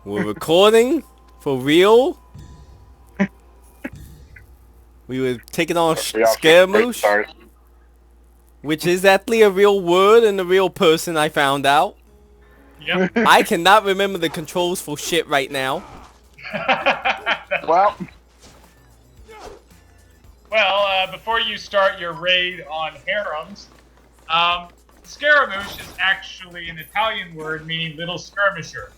We're recording for real. We were taking on Scaramouche, which is actually a real word and a real person, I found out. Yep. I cannot remember the controls for shit right now. Well, Before you start your raid on harems, Scaramouche is actually an Italian word meaning little skirmisher.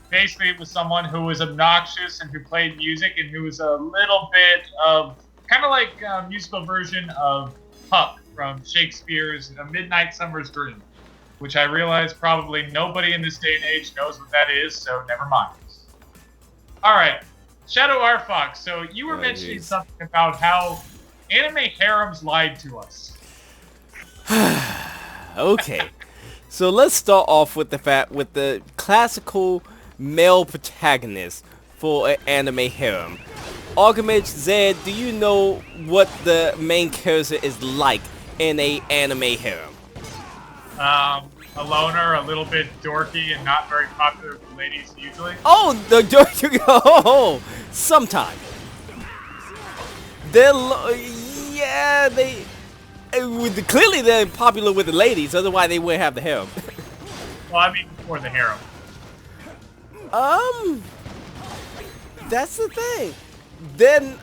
Basically, it was someone who was obnoxious and who played music and who was a little bit of kind of like a musical version of Puck from Shakespeare's A Midnight Summer's Dream, which I realize probably nobody in this day and age knows what that is, so never mind. All right, Shadow R Fox. So you were mentioning something about how anime harems lied to us. Okay, so let's start off with the classical male protagonist for an anime harem. Alchemist Zed, do you know what the main character is like in a anime harem? A loner, a little bit dorky, and not very popular with ladies usually. Oh, the dorky. Oh, sometime. Clearly they're popular with the ladies, otherwise they wouldn't have the harem. Well, I mean before the harem. That's the thing. Then,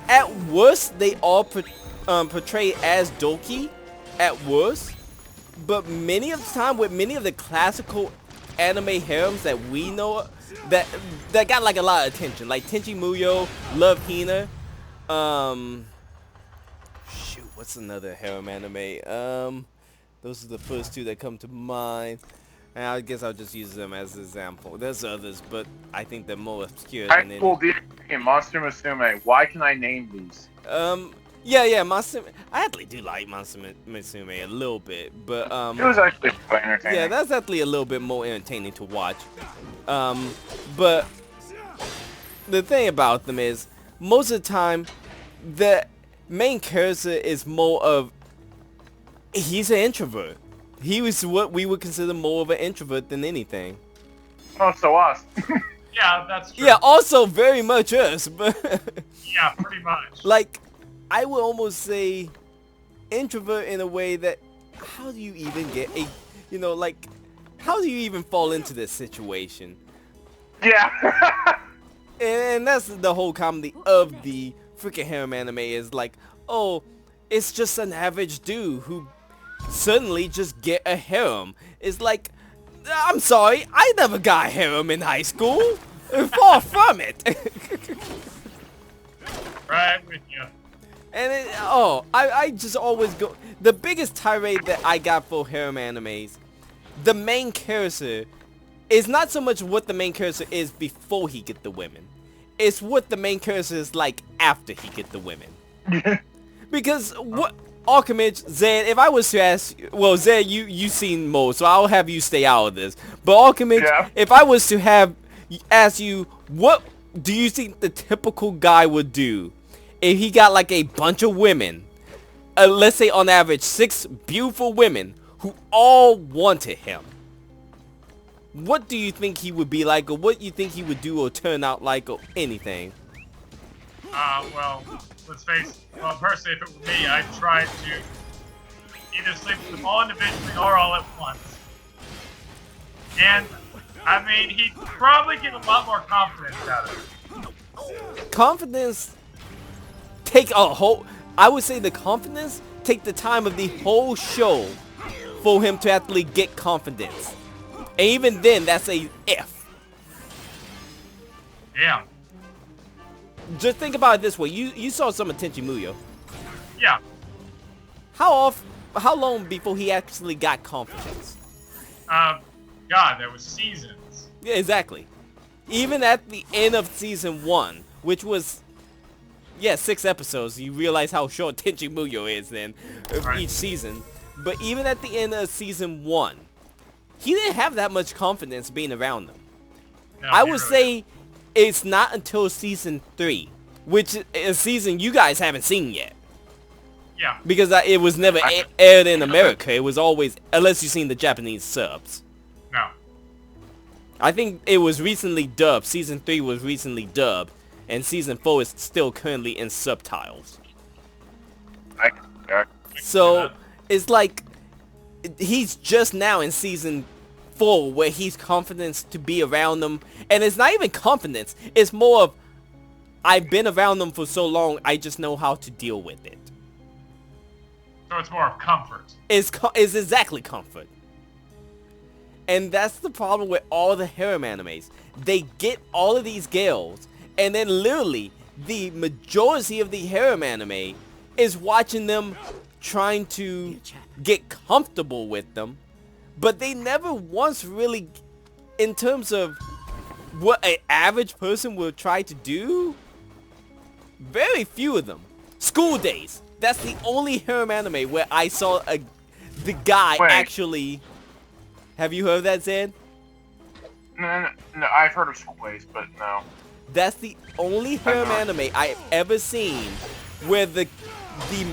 at worst, they all portray as dorky, at worst. But many of the time, with many of the classical anime harems that we know, that got like a lot of attention, like Tenchi Muyo, Love Hina, shoot, what's another harem anime? Those are the first two that come to mind. And I guess I'll just use them as an example. There's others, but I think they're more obscure than any. Cool deal. Monster Musume. Why can I name these? Yeah, Monster. I actually do like Monster Musume a little bit, but It was actually quite entertaining. yeah, that's actually a little bit more entertaining to watch. But the thing about them is, most of the time, the main character is more of, he's an introvert. He was what we would consider more of an introvert than anything. Oh, so us. Yeah, that's true. Yeah, also very much us, but Yeah, pretty much. like, I would almost say introvert in a way that, how do you even get a, how do you even fall into this situation? Yeah. And that's the whole comedy of the freaking harem anime is like, oh, it's just an average dude who suddenly just get a harem. It's like, I'm sorry, I never got a harem in high school. Far from it. Right with you. And I just always go, the biggest tirade that I got for harem animes, the main character is not so much what the main character is before he get the women. It's what the main character is like after he get the women. Because what Alchemist, Zed, if I was to ask, well, Zed, you seen more, so I'll have you stay out of this. But Alchemist, Yeah. if I was to ask you, what do you think the typical guy would do if he got like a bunch of women, let's say on average 6 beautiful women who all wanted him? What do you think he would be like, or what you think he would do or turn out like, or anything? Well, let's face it. Well, personally, if it were me, I'd try to either sleep with them all individually or all at once. And, I mean, he'd probably get a lot more confidence out of it. Confidence take a whole, I would say the confidence take the time of the whole show for him to actually get confidence. And even then, that's a if. Yeah. Just think about it this way. You saw some of Tenchi Muyo. Yeah. How long before he actually got confidence? God, there was seasons. Yeah, exactly. Even at the end of season 1, which was, 6 episodes, you realize how short Tenchi Muyo is then of Right. each season. But even at the end of season 1, he didn't have that much confidence being around them. No, I he would really say it's not until season 3, which is a season you guys haven't seen yet. Yeah. Because it was never aired in America. It was always, unless you've seen the Japanese subs. No. I think it was recently dubbed. Season 3 was recently dubbed, and Season 4 is still currently in subtitles. So it's like he's just now in Season 4 where he's confident to be around them, and it's not even confidence. It's more of I've been around them for so long, I just know how to deal with it. So it's more of comfort. It's exactly comfort. And that's the problem with all the harem animes. They get all of these girls, and then literally the majority of the harem anime is watching them trying to get comfortable with them, but they never once really, in terms of what an average person would try to do, very few of them. School Days. That's the only harem anime where I saw the guy actually. Have you heard of that, Zed? No, I've heard of School Days, but no. That's the only harem anime I've ever seen where the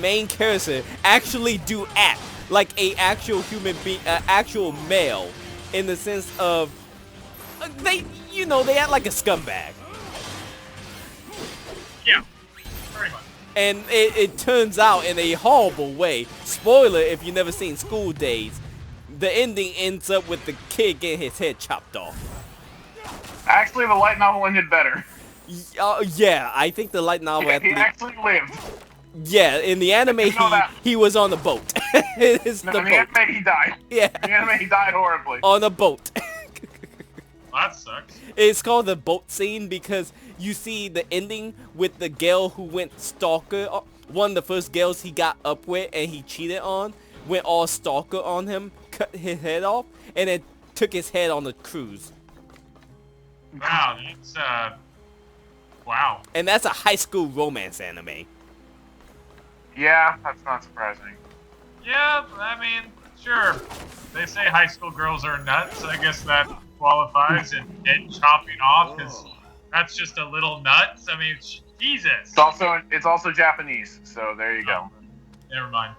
main character actually do act like a actual human being, actual male, in the sense of they act like a scumbag. Yeah, very much. And it turns out in a horrible way. Spoiler if you've never seen School Days, the ending ends up with the kid getting his head chopped off. Actually, the light novel ended better. Yeah, I think the light novel. He actually lived. Yeah, in the anime he was on a boat. It's No, the in the boat. anime he died. Yeah. In the anime he died horribly. On a boat. Well, that sucks. It's called the boat scene because you see the ending with the girl who went stalker. One of the first girls he got up with and he cheated on, went all stalker on him, cut his head off, and then took his head on the cruise. Wow, it's wow. And that's a high school romance anime. Yeah, that's not surprising. Yeah, I mean, sure. They say high school girls are nuts. I guess that qualifies, and head chopping off because that's just a little nuts. I mean, Jesus. It's also Japanese, so there you go. Never mind.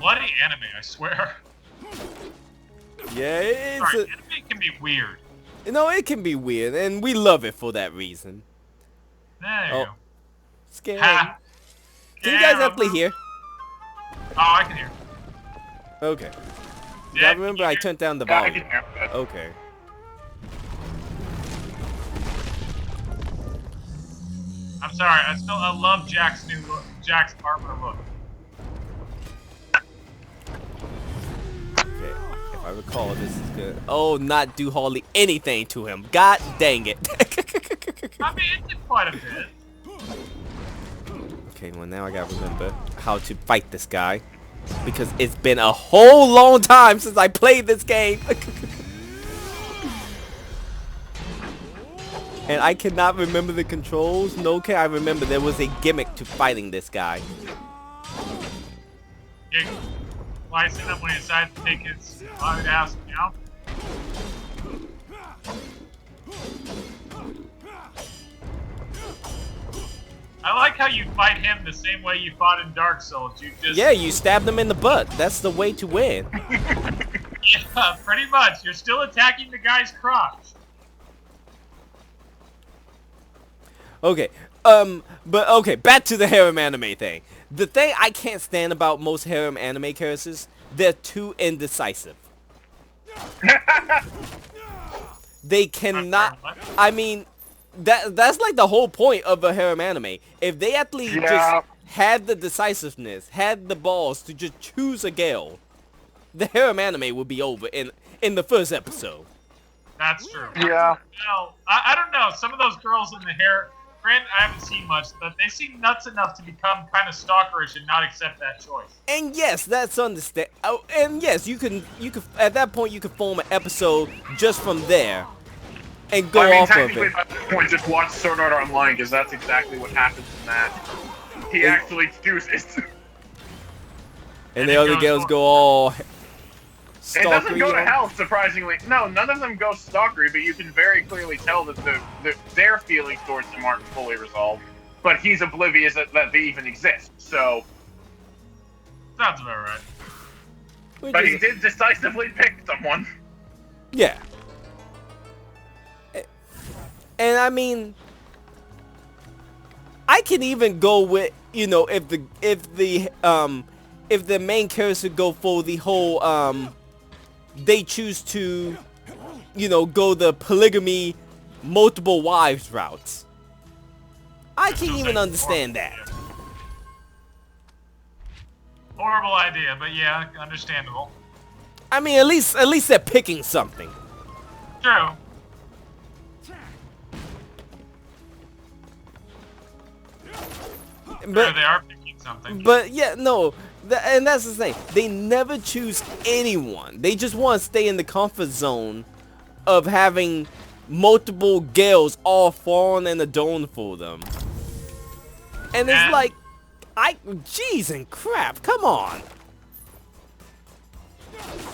Bloody anime, I swear. Yeah, Sorry, anime can be weird. it can be weird, and we love it for that reason. There you go. Scary. Ha. Can you guys actually hear? Oh, I can hear. Okay. Yeah, I remember I turned down the Yeah, I volume. can hear that. Okay. I'm sorry. I love Jack's new look. Jack's armor look. Okay. If I recall, this is good. Oh, not do hardly anything to him. God dang it. I mean, it did quite a bit. Okay, well now I gotta remember how to fight this guy. Because it's been a whole long time since I played this game. And I cannot remember the controls. No, can I remember there was a gimmick to fighting this guy. Yeah. Why is it that when he decided to take his hard ass down? I like how you fight him the same way you fought in Dark Souls. You just Yeah, you stabbed him in the butt. That's the way to win. Yeah, pretty much. You're still attacking the guy's crotch. Okay, but okay, back to the harem anime thing. The thing I can't stand about most harem anime characters, they're too indecisive. They cannot, I mean, that's like the whole point of a harem anime. If they actually just had the decisiveness, had the balls to just choose a girl, the harem anime would be over in the first episode. That's true. Yeah. No, I don't know. Some of those girls in the hair, granted, I haven't seen much, but they seem nuts enough to become kind of stalkerish and not accept that choice. And yes, that's understand. Oh, and yes, you can at that point you can form an episode just from there, and go off of technically, it. at this point, just watch Sword Art Online because that's exactly what happens in that. He actually chooses. And the other girls go all It doesn't go to stalkery. hell, surprisingly. No, none of them go stalkery, but you can very clearly tell that their feelings towards him aren't fully resolved. But he's oblivious that they even exist. So, Sounds about right. Which but is- he did decisively pick someone. Yeah. And I mean, I can even go with, you know, if the main character go for the whole they choose to, you know, go the polygamy, multiple wives routes. I can even understand that. Horrible idea, but yeah, understandable. I mean, at least they're picking something. True. But They are picking something. But yeah, no, and that's the thing. They never choose anyone. They just want to stay in the comfort zone of having multiple girls all falling and adorned for them. And it's And- like, jeez and crap, come on.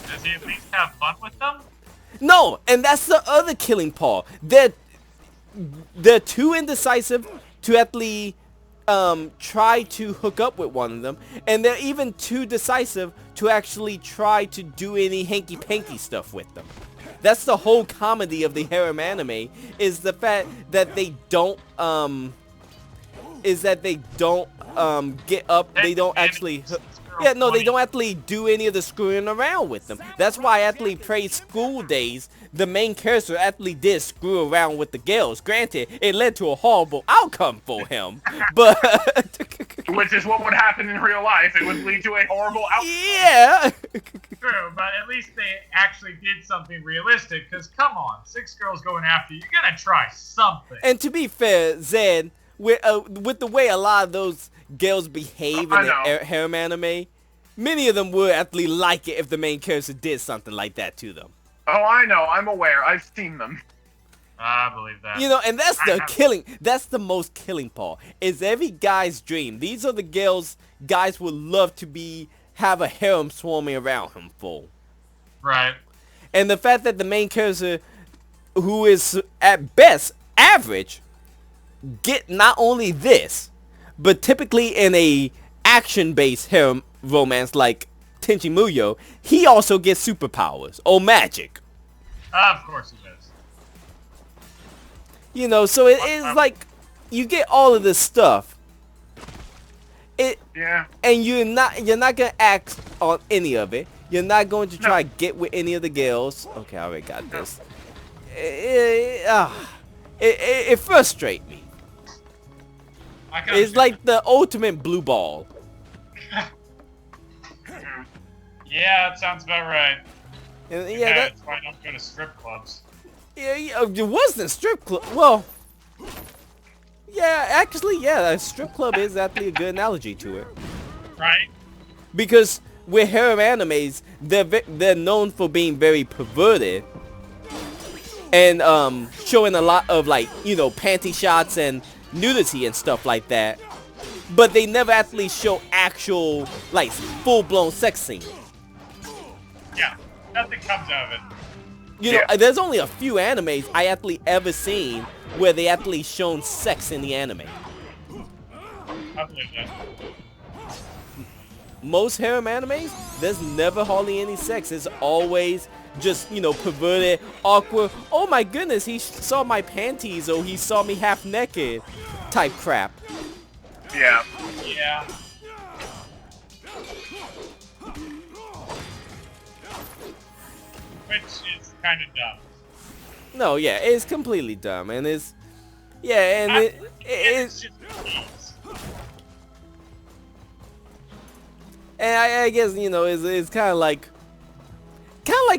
Does he at least have fun with them? No, and that's the other killing part. They're too indecisive to actually try to hook up with one of them, and they're even too decisive to actually try to do any hanky-panky stuff with them. That's the whole comedy of the harem anime, is the fact that they don't get up, they don't actually yeah, no, they don't actually do any of the screwing around with them. That's why I actually played School Days. The main character actually did screw around with the girls. Granted, it led to a horrible outcome for him, but Which is what would happen in real life. It would lead to a horrible outcome. yeah. True, but at least they actually did something realistic, because come on, 6 girls going after you, you're gonna try something. And to be fair, Zed, with the way a lot of those girls behave in the harem anime, many of them would actually like it if the main character did something like that to them. Oh, I know. I'm aware. I've seen them. I believe that. You know, and that's the killing. That's the most killing part. Is every guy's dream. These are the girls guys would love to have a harem swarming around him for. Right. And the fact that the main character, who is at best average, get not only this, but typically in a action-based harem romance like Tenchi Muyo, he also gets superpowers or magic. Of course he does. You know, so it is like you get all of this stuff. Yeah. And you're not gonna act on any of it. You're not going to try to get with any of the girls. Okay, I already got this. It frustrates me. It's like the ultimate blue ball. Yeah, that sounds about right. And Yeah, that's why I don't go to strip clubs. yeah, it wasn't a strip club. Well, yeah, actually, yeah, a strip club is actually a good analogy to it. Right? Because with harem animes, they're known for being very perverted and showing a lot of, like, you know, panty shots and nudity and stuff like that. But they never actually show actual, like, full-blown sex scenes. Yeah, nothing comes out of it. You know, there's only a few animes I actually ever seen where they actually shown sex in the anime. I believe that. Most harem animes, there's never hardly any sex. It's always just, you know, perverted, awkward, oh my goodness, he saw my panties or he saw me half naked type crap. Yeah. Yeah. Which is kind of dumb. No, yeah, it's completely dumb, and it's, yeah, and it's just a tease. and I guess, you know, it's kind of like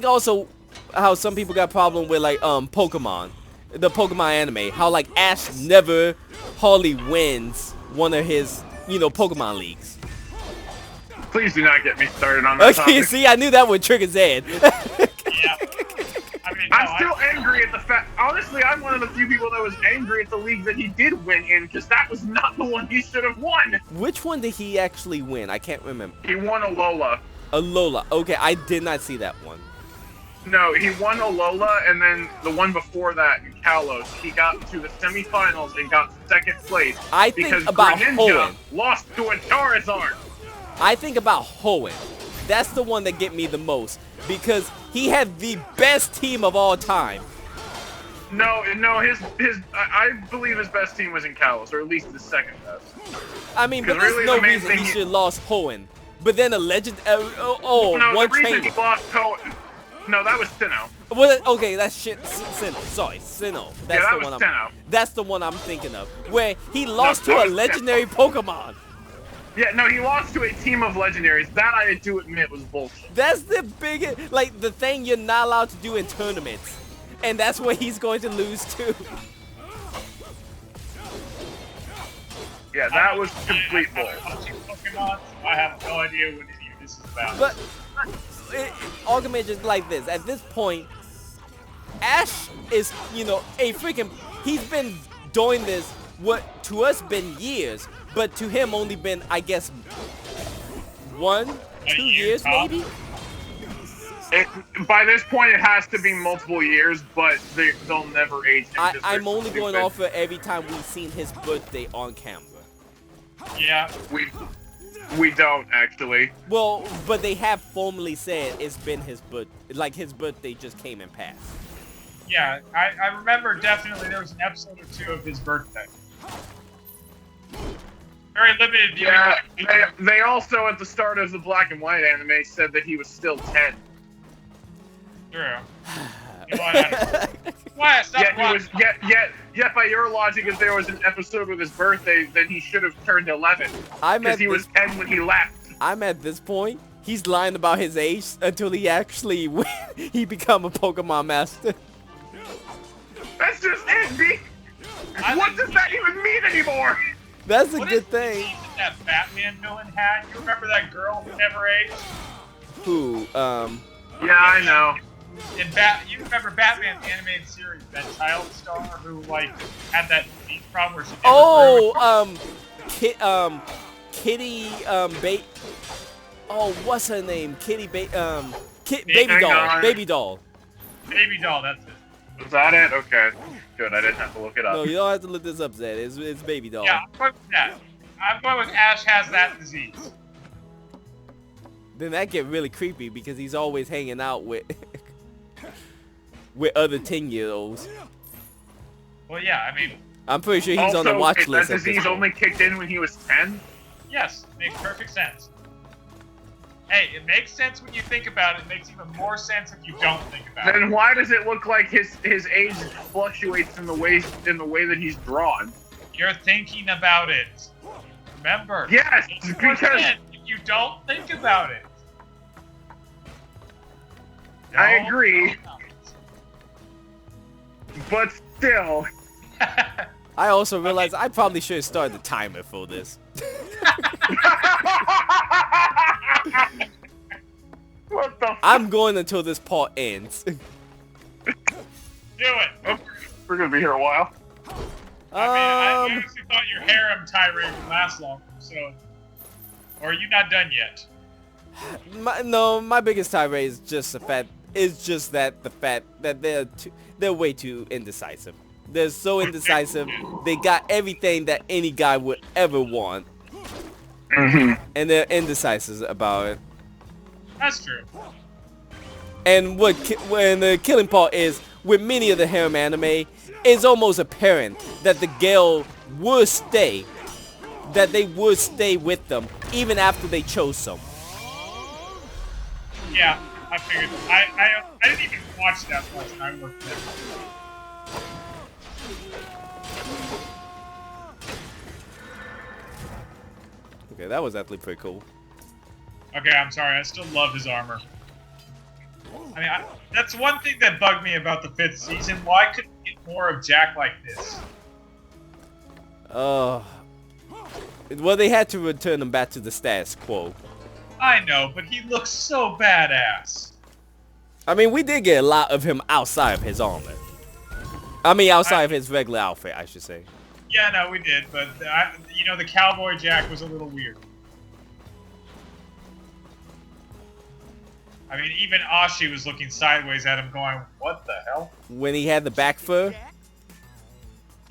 also how some people got problem with, like, Pokemon, the Pokemon anime, how, like, Ash never hardly wins one of his, you know, Pokemon leagues. Please do not get me started on that Okay, topic. see, I knew that would trigger Zed. Yeah. I mean, no, I'm still angry at the fact. Honestly, I'm one of the few people that was angry at the league that he did win in, because that was not the one he should have won. Which one did he actually win? I can't remember. He won Alola. Alola. Okay, I did not see that one. No, he won Alola, and then the one before that, Kalos, he got to the semifinals and got second place. I think because about Greninja Hoenn. lost to a Charizard. I think about Hoenn. That's the one that get me the most because he had the best team of all time. I believe his best team was in Kalos, or at least the second best. I mean, but 'Cause there's really no the main reason he thing should have lost Hoenn. But then a legend. One the reason trainer. he lost No, that was Sinnoh. Well, okay, that's shit. Sinnoh. Sorry, Sinnoh. That's that the was one. Sinnoh. That's the one I'm thinking of, where he lost that to a was legendary Pokemon. Yeah, no, he lost to a team of legendaries. That I do admit was bullshit. That's the biggest, like the thing you're not allowed to do in tournaments, and that's where he's going to lose to. Yeah, that was complete bull. Pokemon, I have no idea what any of this is about. But argument is like this. At this point, Ash is, a freaking. He's been doing this. What to us been years, but to him only been, I guess, 1, 2 years maybe. By this point, it has to be multiple years, but they'll never age him. I'm only going off of every time we've seen his birthday on camera. Yeah. We don't actually. Well, but they have formally said it's been his birthday. Like his birthday just came and passed. Yeah, I remember definitely there was an episode or 2 of his birthday. Very limited viewing. Yeah, they also at the start of the Black and White anime said that he was still 10. True. Why? Yet by your logic, if there was an episode with his birthday, then he should have turned 11. Because he was 10 when he left. I'm at this point. He's lying about his age until he actually he become a Pokemon master. That's just it, B. What does that even mean anymore? That's a what good is the thing. disease that Batman villain had? You remember that girl who never aged? Who? Yeah, I know. You remember Batman's animated series, that child star who had that disease problem where she never grew? Kitty what's her name? Baby Hang doll. on. Baby doll. Baby doll, that's it. Was that it? Okay. Good, I didn't have to look it up. No, you don't have to look this up, Zed. It's baby doll. Yeah, I'm going with that. I'm going with Ash has that disease. Then that get really creepy because he's always hanging out with with other 10-year-olds. Well, yeah, I mean, I'm pretty sure he's also, on the watch if list. that at this disease point. only kicked in when he was 10? yes, makes perfect sense. Hey, it makes sense when you think about it. It makes even more sense if you don't think about it. Then why does it look like his age fluctuates in the way that he's drawn? You're thinking about it. Remember. Yes, it's more because sense if you don't think about it. I Don't agree. think about but still. it. I also realized I probably should have started the timer for this. What the? I'm going until this part ends. Do it. Oh, we're gonna be here a while. I honestly thought your harem tirade would last longer, so. Or are you not done yet? My biggest tirade is just the fact that they're way too indecisive. They're so indecisive. They got everything that any guy would ever want, and they're indecisive about it. That's true. And when the killing part is, with many of the harem anime, it's almost apparent that the girl would stay, that they would stay with them even after they chose some. Yeah, I figured. I didn't even watch that much, and I worked there. Okay, that was actually pretty cool. Okay, I'm sorry. I still love his armor. I mean, that's one thing that bugged me about the 5th season. Why couldn't we get more of Jack like this? Well, they had to return him back to the status quo. I know, but he looks so badass. I mean, we did get a lot of him outside of his armor. I mean, outside of his regular outfit, I should say. Yeah, no, we did, but the cowboy Jack was a little weird. I mean, even Ashi was looking sideways at him, going, "What the hell?" When he had the back fur.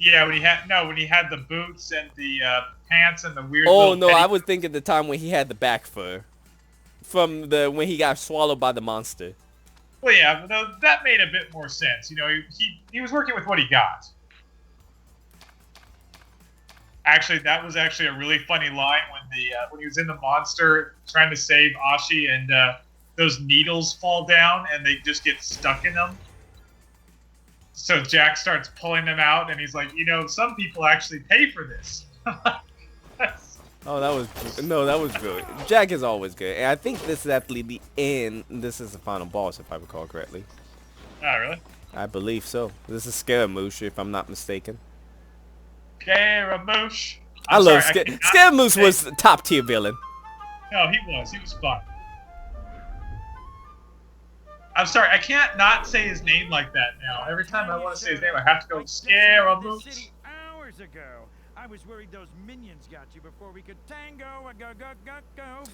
Yeah, when he had the boots and the pants and the weird. Oh little no, petty- I was thinking the time when he had the back fur, from when he got swallowed by the monster. Well, yeah, but that made a bit more sense. You know, he was working with what he got. Actually, that was actually a really funny line when he was in the monster trying to save Ashi, and those needles fall down and they just get stuck in them. So Jack starts pulling them out, and he's like, you know, some people actually pay for this. Oh, that was brilliant. Jack is always good, and I think this is actually the end. This is the final boss, if I recall correctly. Oh, really? I believe so. This is Scaramouche, if I'm not mistaken. Scaramouche. I love Scaramouche was the top tier villain. No, he was. He was fun. I'm sorry, I can't not say his name like that now. Every time I want to say his name, I have to go Scaramouche. Hours ago, I was worried those minions got you before we could tango. Go,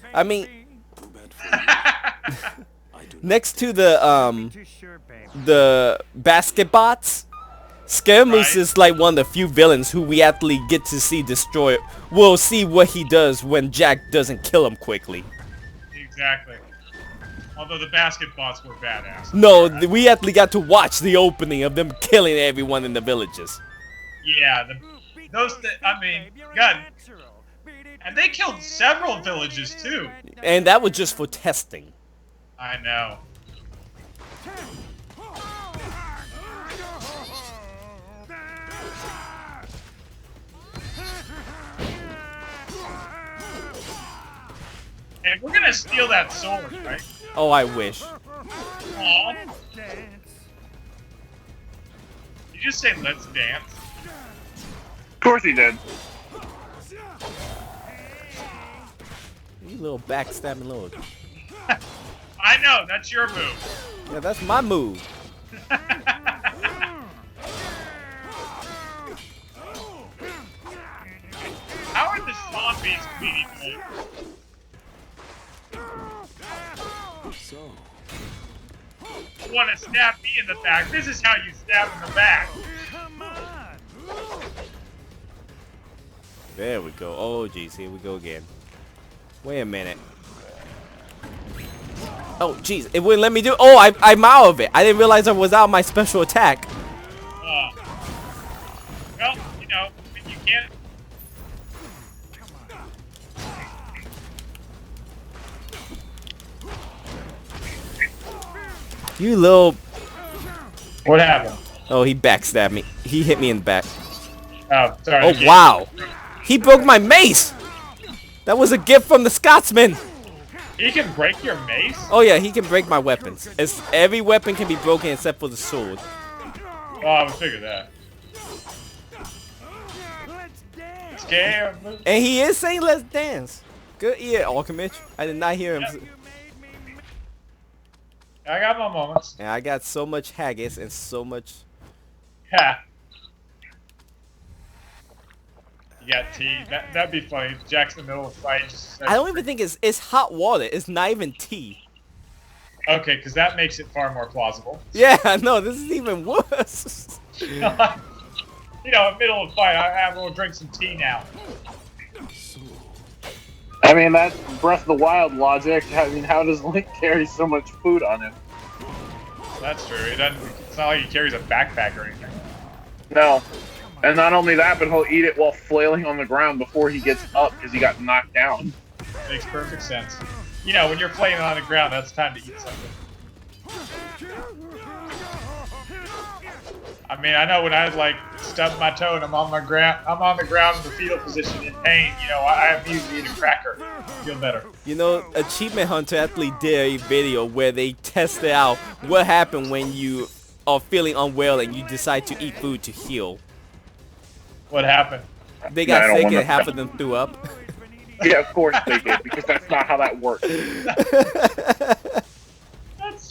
baby. I mean, next to the basket bots, Scaramouche is like one of the few villains who we actually get to see destroy. We'll see what he does when Jack doesn't kill him quickly. Exactly. Although the basket bots were badass. No, we actually got to watch the opening of them killing everyone in the villages. Yeah, I mean, God. And they killed several villages, too. And that was just for testing. I know. And we're gonna steal that sword, right? Oh, I wish. Aww. You just say, let's dance? Of course he did. You little backstabbing little. I know, that's your move. Yeah, that's my move. How are the zombies beating me? So, You want to stab me in the back? This is how you stab in the back. Come on. There we go. Oh, jeez, here we go again. Wait a minute. Oh, jeez, it wouldn't let me do. Oh, I'm out of it. I didn't realize I was out of my special attack. Well, you know, you can't. You little. What happened? Oh, he backstabbed me. He hit me in the back. Oh, sorry. Oh, wow. He broke my mace. That was a gift from the Scotsman. He can break your mace? Oh, yeah, he can break my weapons. Every weapon can be broken except for the sword. Oh, I would figure that. Let's dance. Scare. And he is saying let's dance. Good ear, Alchemist. I did not hear him. Yep. I got my moments. And I got so much haggis and so much. Ha. You got tea. That'd be funny. Jack's in the middle of a fight. Just I don't even think it's hot water. It's not even tea. Okay, because that makes it far more plausible. Yeah, no, this is even worse. You know, in the middle of a fight, I will drink some tea now. I mean, that's Breath of the Wild logic. I mean, how does Link carry so much food on him? That's true. It's not like he carries a backpack or anything. No. And not only that, but he'll eat it while flailing on the ground before he gets up because he got knocked down. Makes perfect sense. You know, when you're flailing on the ground, that's time to eat something. I mean, I know when I like stub my toe and I'm on the ground in the fetal position in pain. You know, I immediately eat a cracker. Feel better. You know, Achievement Hunter actually did a video where they tested out what happened when you are feeling unwell and you decide to eat food to heal. What happened? They got I don't sick wanna- and half of them threw up. Yeah, of course they did, because that's not how that works.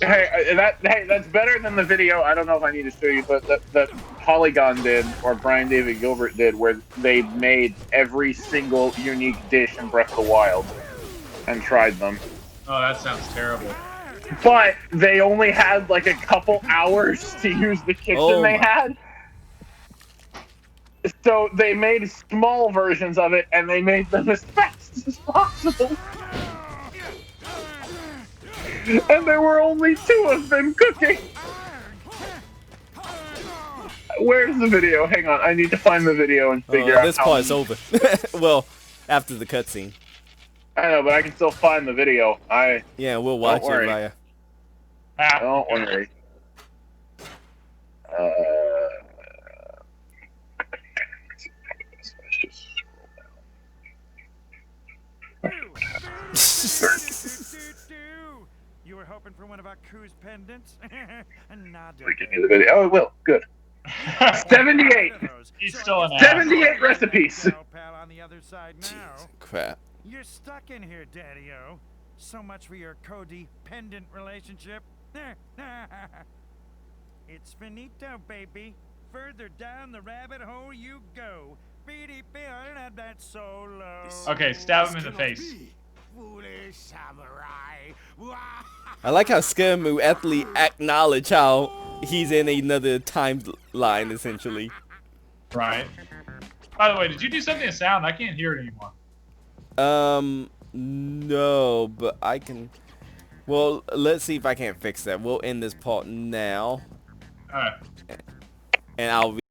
Hey, that's better than the video. I don't know if I need to show you, but that Polygon did, or Brian David Gilbert did, where they made every single unique dish in Breath of the Wild and tried them. Oh, that sounds terrible. But they only had like a couple hours to use the kitchen Oh they my. had. So they made small versions of it, and they made them as fast as possible. and there were only 2 of them cooking. Where's the video? Hang on, I need to find the video and figure out This how. part's over. Well, after the cutscene. I know, but I can still find the video. Yeah, we'll watch it, worry. Raya. Ah, Don't worry. Let's just You were hoping for one of our cruise pendants? Nah, give me the video. Oh, it will. Good. 78. He's still an ass. 78 recipes. Pal on the other side now. Crap. You're stuck in here, Daddy-O. So much for your codependent relationship. It's finito, baby. Further down the rabbit hole you go. Beady that solo. Okay, stab him in the face. Foolish samurai. I like how Skirmoo actually acknowledge how he's in another timeline, essentially. Right. By the way, did you do something to sound? I can't hear it anymore. No, but I can... Well, let's see if I can't fix that. We'll end this part now. Alright. And I'll...